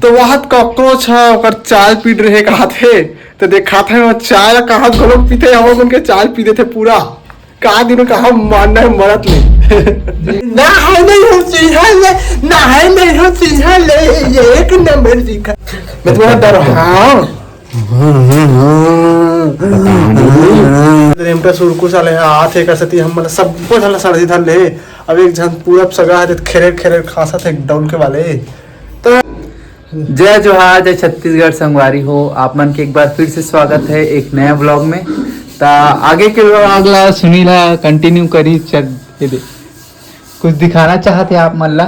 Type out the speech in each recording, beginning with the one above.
तो वह कॉकरोच है और चाय पीट रहे कहा थे तो देखा था वो चाय कहा लोग पीते हम उनके चाय पीते थे पूरा कहा दिन कहा मानना है मरत ले ना है नहीं होती है ना है नहीं होती है ले ये एक नंबर दिखा मैं तुम्हारा डर रेमटा सुरकू साले हाथ है कसती हम मतलब सबको साला सर्दी धर ले अब एक जन पूरा सगा है खेरे खेरे खासा थे डाउन के वाले तो जय जोहार जय छत्तीसगढ़ संगवारी हो आप मन के एक बार फिर से स्वागत है एक नया ब्लॉग में ता आगे के अगला सुनीला कंटिन्यू करी चल दे कुछ दिखाना चाहते आप मन ला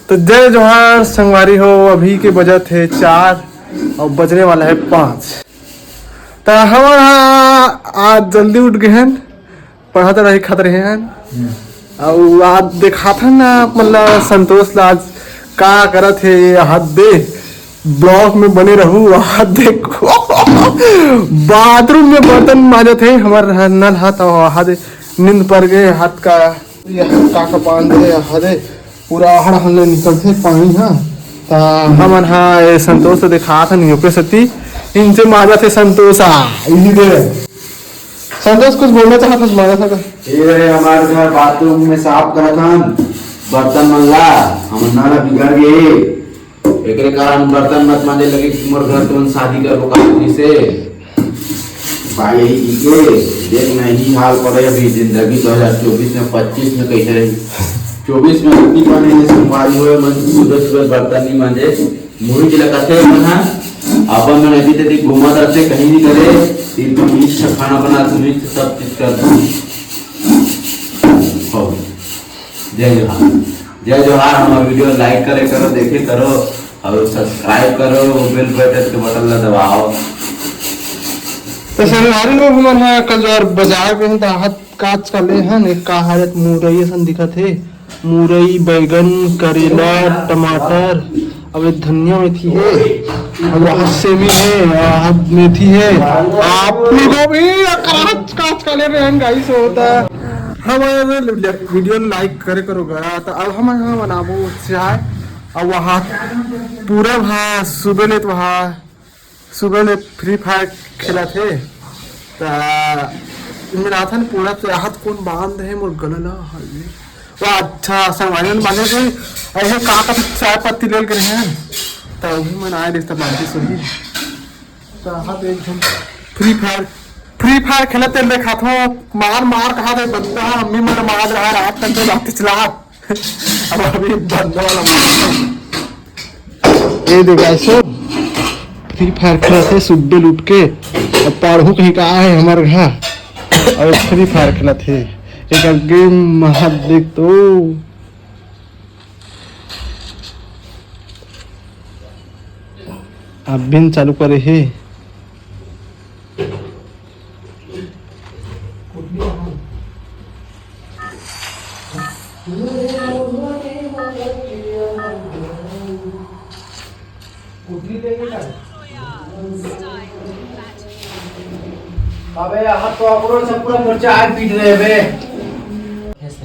तो जय जोहार संगवारी हो अभी के बजे थे 4 और बजने वाला है 5 तो हमारा आज जल्दी उठ गए हैं पढ़ाते रहे खत रहे हैं और आज देखा था ना मतलब संतोष लाज का करत है हाथ दे ब्लॉक में बने रहूं हाथ देखो बाथरूम में बर्तन माजे थे हमारे नल हाथ और हाथ नींद पर गए हाथ का का बांध दे हाथ पूरा हड़ हल्ले निकलते पानी हाँ ता हमन हाँ संतोष तो देखा था नहीं सती इनसे माजा थे संतोषा इन्हीं दे संतोष कुछ बोलना चाहता था माजा था ये हमारे घर बाथरूम में साफ करा था बर्तन मंगा हम नाला बिगड़ गए एकरे कारण बर्तन मत मांजे लगे मोर घर तुम शादी कर रोका से भाई के देख नहीं हाल पड़े अभी जिंदगी 2024 में 25 में कैसे रही 24 में इतनी पानी में संभाली हुए मन सुबह सुबह बर्तन नहीं मांजे मुड़ी जिला करते मना अपन में अभी तक घूमा करते कहीं नहीं करे तीन तो मीठ खाना बना दूं सब चीज कर दूं जय जोहार हमारा वीडियो लाइक करे करो देखे करो और सब्सक्राइब करो बेल बटन के बटन ला दबाओ तो संगवारी लोग हमन है कल यार बाजार में तो हाथ काच का ले हैं एक का हालत मुरई सन दिखत है मुरई बैगन करेला टमाटर अब धनिया मेथी है और वहाँ सेमी है वहाँ मेथी है आप लोगों भी काच काच का ले रहे हैं गाइस होता है हमारे वीडियो लाइक करे करोगा तो अब हम यहाँ बनाबो चाय और वहाँ पूरा वहाँ सुबह ने तो वहाँ सुबह में फ्री फायर खेला थे तो मेरा था ना पूरा तो हाथ कौन बांध है मोर गला वो अच्छा संगवारी बांधे थे ऐसे का चाय पत्ती ले के रहे हैं तो वही मन आए रिश्ता बांधे सही तो हाथ एकदम फ्री फायर खेलते देखा था मार मार कहा था बंदा अम्मी मन मार रहा है रात तक तो रात चला अब अभी बंदा वाला ये देखा ऐसे फ्री फायर खेला थे सुबह लूट के और पढ़ू कहीं का है हमारे घर और फ्री फायर खेला थे एक गेम महा देख तो अब बिन चालू करे है अबे हाथ कॉकरोच पूरा चाय पीट रहे बे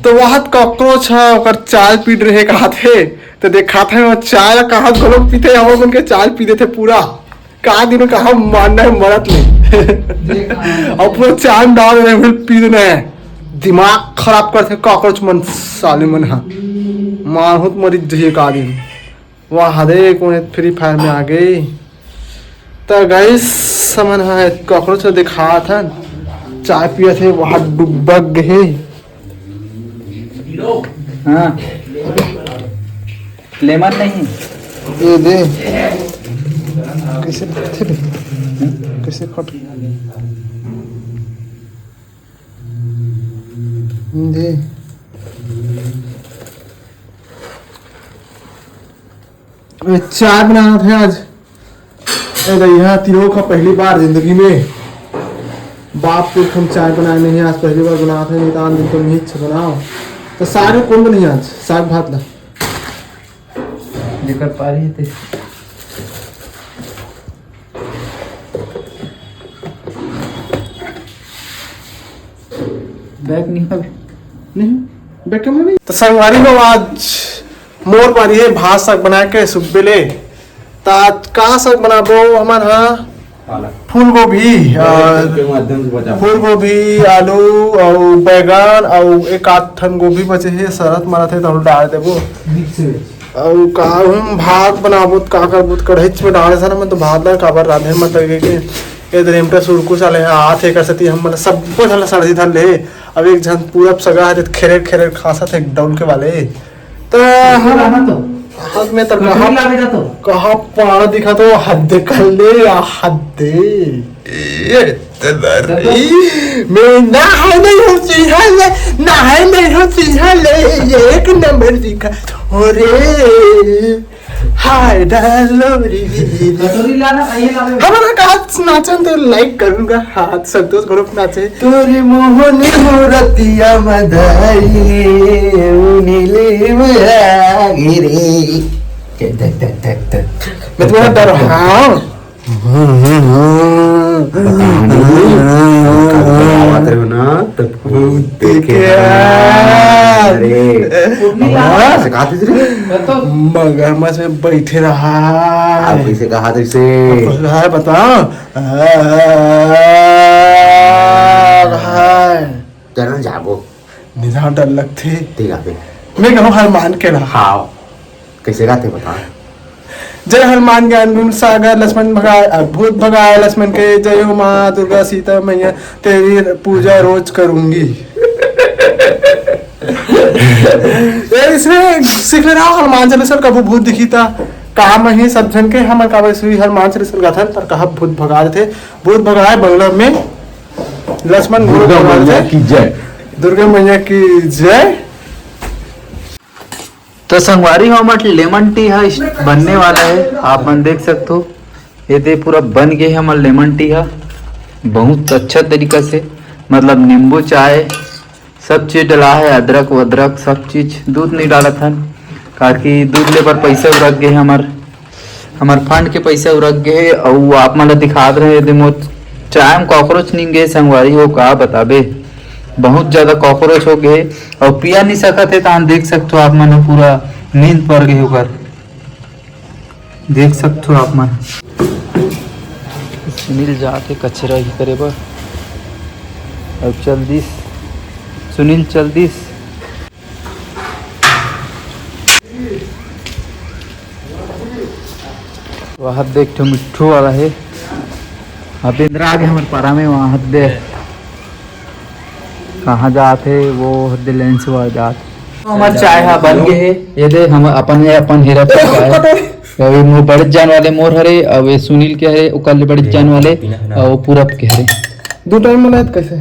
तो वह कॉकरोच है और चाय पीट रहे कहा थे तो देखा था वो चाय कहा लोग पीते हम उनके चाय पीते थे पूरा कहा दिन कहा मानना है मरत ले और पूरा चाय डाल रहे फिर पी देना है दिमाग खराब करते कॉकरोच मन साले मन हाँ मारहूत मरीज जही का दिन वह हदे कौन फ्री फायर में आ गई तो गाइस समन है कॉकरोच दिखा था चाय पिया थे वहाँ डूबक गए हाँ लेमन नहीं ये दे कैसे कैसे कट दे चाय बनाना था आज यहाँ तीनों का पहली बार जिंदगी में बाप को हम चाय बनाए नहीं आज पहली बार बना थे नहीं तो दिन तुम ही बनाओ तो साग कौन बनी आज साग भात ला लेकर पा रही थे बैग नहीं है नहीं बैग क्यों नहीं तो संगवारी को आज मोर पारी है भात साग बना के सुबह ले तात का साग बनाबो हमन हा फूल गोभी के माध्यम से बचा फूल गोभी आलू और बैगन और एक आध ठन गोभी बचे हे सरत मरत हे तो डाल देबो और का हम भात बनाबो का करबो कढ़ाई में डाले सर मैं तो भात ला काबर राधे मत लगे के ए रेमटा सुरकु साले हाथ एक सती हम सब कुछ हला सड़दी धर ले अब एक जन पूरा सगा है खेरे खेरे खासा थे डाउन के वाले तो हम हाथ में तब कहा पारा दिखा तो हद कर ले हद मैं नहाए नहीं होती है नहाए नहीं होती है ले एक नंबर दिखा अरे हाय डालोरी हमारा हाथ नाचन तो लाइक करूंगा हाथ संतोष ग्रुप नाचे तोरी मोहनी मूर्तिया मदाई नीले गिरे मैं तुम्हारा डर हाँ मगरमच्छ में बैठे रहा कैसे कहा से बताओ चरण जाबो निजाम डर लगते ठीक है मैं कहूँ हनुमान के रहा हाँ कैसे गाते बता जय हनुमान ज्ञान गुण सागर लक्ष्मण भगाए भूत भगाए लक्ष्मण के जय हो माँ दुर्गा सीता मैया तेरी पूजा रोज करूंगी इसमें सीख रहा हनुमान चालीसा कबू भूत दिखी था कहा मही सब जन के हम हनुमान चालीसा गाथा पर कहा भूत भगा थे भूत भगाए बंगला में लक्ष्मण दुर्गा मैया की जय दुर्गा मैया की जय। तो संगवारी हमर लेमन टी है बनने वाला है आप मन देख सकते हो ये दे पूरा बन गया है हमारा लेमन टी है बहुत अच्छा तरीका से मतलब नींबू चाय सब चीज डला है अदरक वदरक सब चीज दूध नहीं डाला था ताकि दूध ले पर पैसे उरक गए हमार फंड के पैसे उरक गए और आप मतलब दिखा रहे हैं चाय में कॉकरोच नहीं गए संगवारी हो का बताबे बहुत ज्यादा कॉकरोच हो गए और पिया नहीं सकते तो देख सकते हो आप मन पूरा नींद पड़ गई होकर देख सकते हो आप मन सुनील जाके कचरा ही करे बा अब चल दिस सुनील चल दिस वहाँ देख तो मिट्ठू वाला है अब इंद्र आगे हमारे पारा में वहाँ हद दे कहाँ जाते वो हद लेंस वाला जाते हमारे चाय हाँ बन गए है ये दे हम अपन हेरा अभी मोर बढ़ जान वाले मोर हरे अब ये सुनील के हरे उकल बढ़ जान वाले और पूरब के हरे दो टाइम मिलात कैसे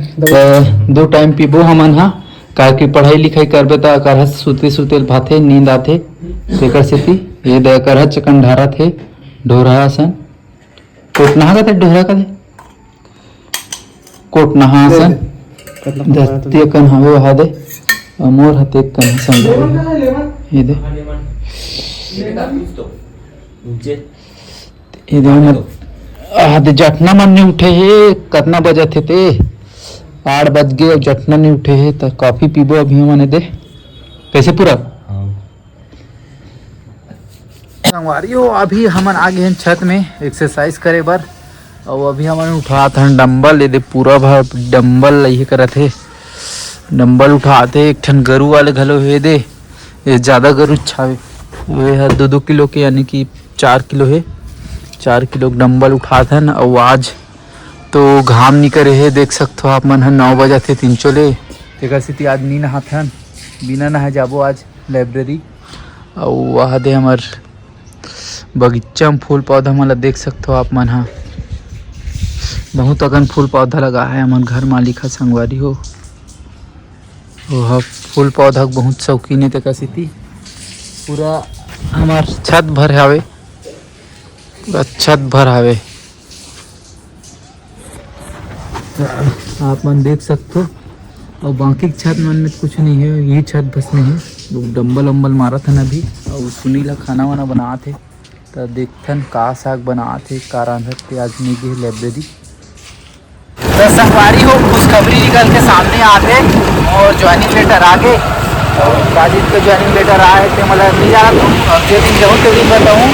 दो टाइम पीबो हमन हाँ का की पढ़ाई लिखाई करबे ता कर सुते सुते भाथे नींद आथे तेकर सेती ये दे कर चकन ढारा थे ढोरा सन कोट नहा का ढोरा का कोट नहा सन दस्ते कन हवे वहा दे मोर हते कन संग ये दे ये दे आधे जटना मन नहीं उठे है कितना बजे थे ते 8 बज गए जटना नहीं उठे है तो कॉफी पीबो अभी मैंने दे कैसे पूरा संगवारियों अभी हमन आ गए छत में एक्सरसाइज करे बर और अभी हमन उठात हन डंबल ले दे पूरा भर डंबल यही करत है डंबल उठाते एक ठन गरु वाले घलो हे दे ये ज़्यादा गरु छावे वे है 2-2 किलो के यानी कि 4 किलो है 4 किलो डंबल उठात हन और आज तो घाम नहीं करे है देख सकते हो आप मन 9 बजे थे 3 चले तेकर स्थिति आज नहीं नहात हन बिना नहा जाबो आज लाइब्रेरी और वहाँ दे हमार बगीचा में फूल पौधा मला देख सकते हो आप मन हाँ बहुत अगन फूल पौधा लगा है हमारे घर मालिक है संगवारी हो वह फूल पौधा बहुत शौकीन है तेकर स्थिति पूरा हमार छत भर हावे पूरा छत भर हावे आप मन देख सकते हो और बाकी छत मन में कुछ नहीं है ये छत बस में है लोग डंबल वंबल मारा था अभी और सुनील खाना वाना बना थे तो देखथन का साग बना थे का रांधत थे आज नहीं गए लाइब्रेरी तो संगवारी हो खुशखबरी निकल के सामने आते और ज्वाइनिंग लेटर आ गए और राजीव के ज्वाइनिंग लेटर आए थे मतलब नहीं जा रहा तुम अब जो दिन जाऊँ तो दिन बताऊँ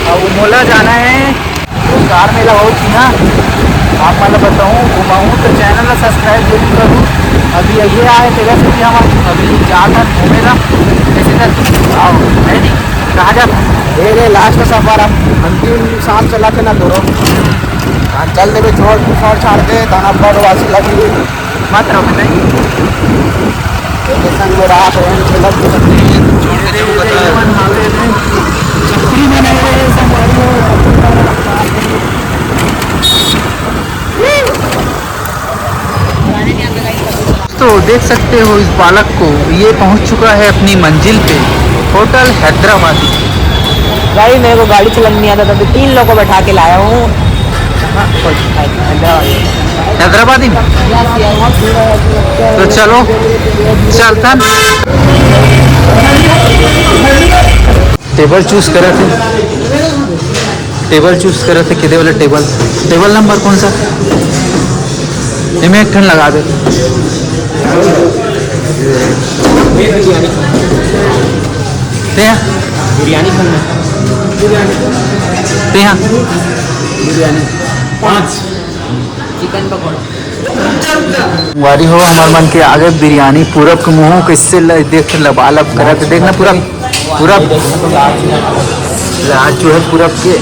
अब मोला जाना है तो कार में लगाऊ थी ना आप मतलब बताऊँ घुमाऊँ तो चैनल में सब्सक्राइब जरूर करूँ। अभी ये आए तेरा से भी हम अभी जाकर घूमेगा कैसे कर आओ नहीं कहाँ जा ये लास्ट सफर हम अंतिम सांस चला के ना दोनों चल देवे छोड़ छाड़ के दाना बड़ वासी लगी मत रहो नहीं संग में रात चलत छतरी बना तो देख सकते हो इस बालक को, ये पहुंच चुका है अपनी मंजिल पे, होटल हैदराबादी। भाई मेरे को गाड़ी चलानी नहीं आता था तो 3 लोगों को बैठा के लाया हूँ हैदराबादी में। तो चलो चलता टेबल चूज करे थे कितने वाले टेबल नंबर कौन सा इनमें एक ठन लगा दे बिरयानी खाना बिरयानी 5 चिकन पकौड़ा वारी हो हमारे मन के आगे बिरयानी पूरब के मुँह किससे देख लबालब करा तो देखना पूरब आज जो है पूरब के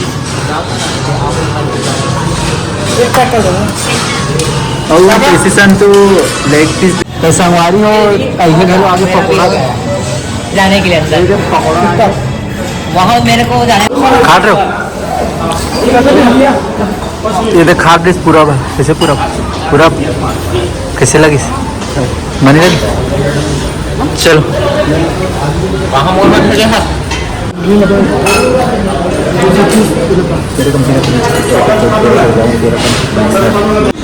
और प्रिसीजन तो लेग पीस तो संगवारी हो ऐसे घर आगे पकौड़ा जाने के लिए अंदर वहाँ मेरे को जाने खा रहे हो ये देख खा रहे पूरब है कैसे पूरब कैसे लगी मनी लगी चलो वहाँ मोर मत लगे हाथ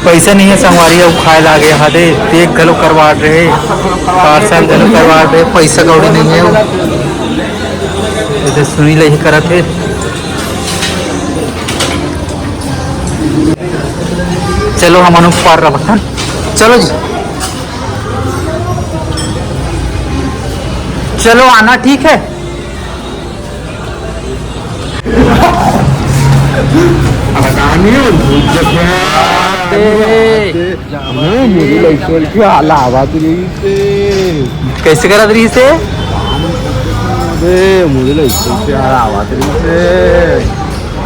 पैसा नहीं है संगवारी अब खाए लागे हादे देख गलो करवा रहे पार्सल गलो करवा रहे पैसा कौड़ी नहीं है सुनी ले ही करा थे चलो हम पार रखा चलो जी चलो आना ठीक है कैसे करा रही से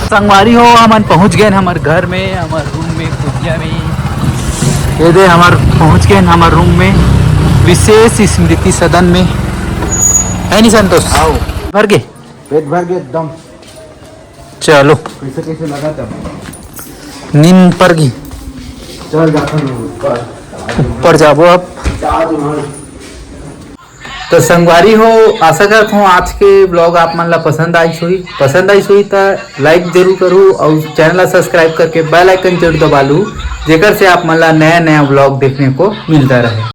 संगवारी हो हम पहुंच गए हमारे घर में हमारे रूम में कुटिया में ये दे हमार पहुंच गए हमारे रूम में विशेष स्मृति सदन में है नहीं संतोष आओ भर गए पेट भर गए एकदम चलो कैसे लगा तब नींद पर गई चल जाता ऊपर जाबो अब तो संगवारी हो आशा करता हूँ आज के ब्लॉग आप मन ला पसंद आई हुई तो लाइक जरूर करूँ और चैनल ला सब्सक्राइब करके बेल आइकन जरूर दबा लूँ जेकर से आप मन ला नया ब्लॉग देखने को मिलता रहे।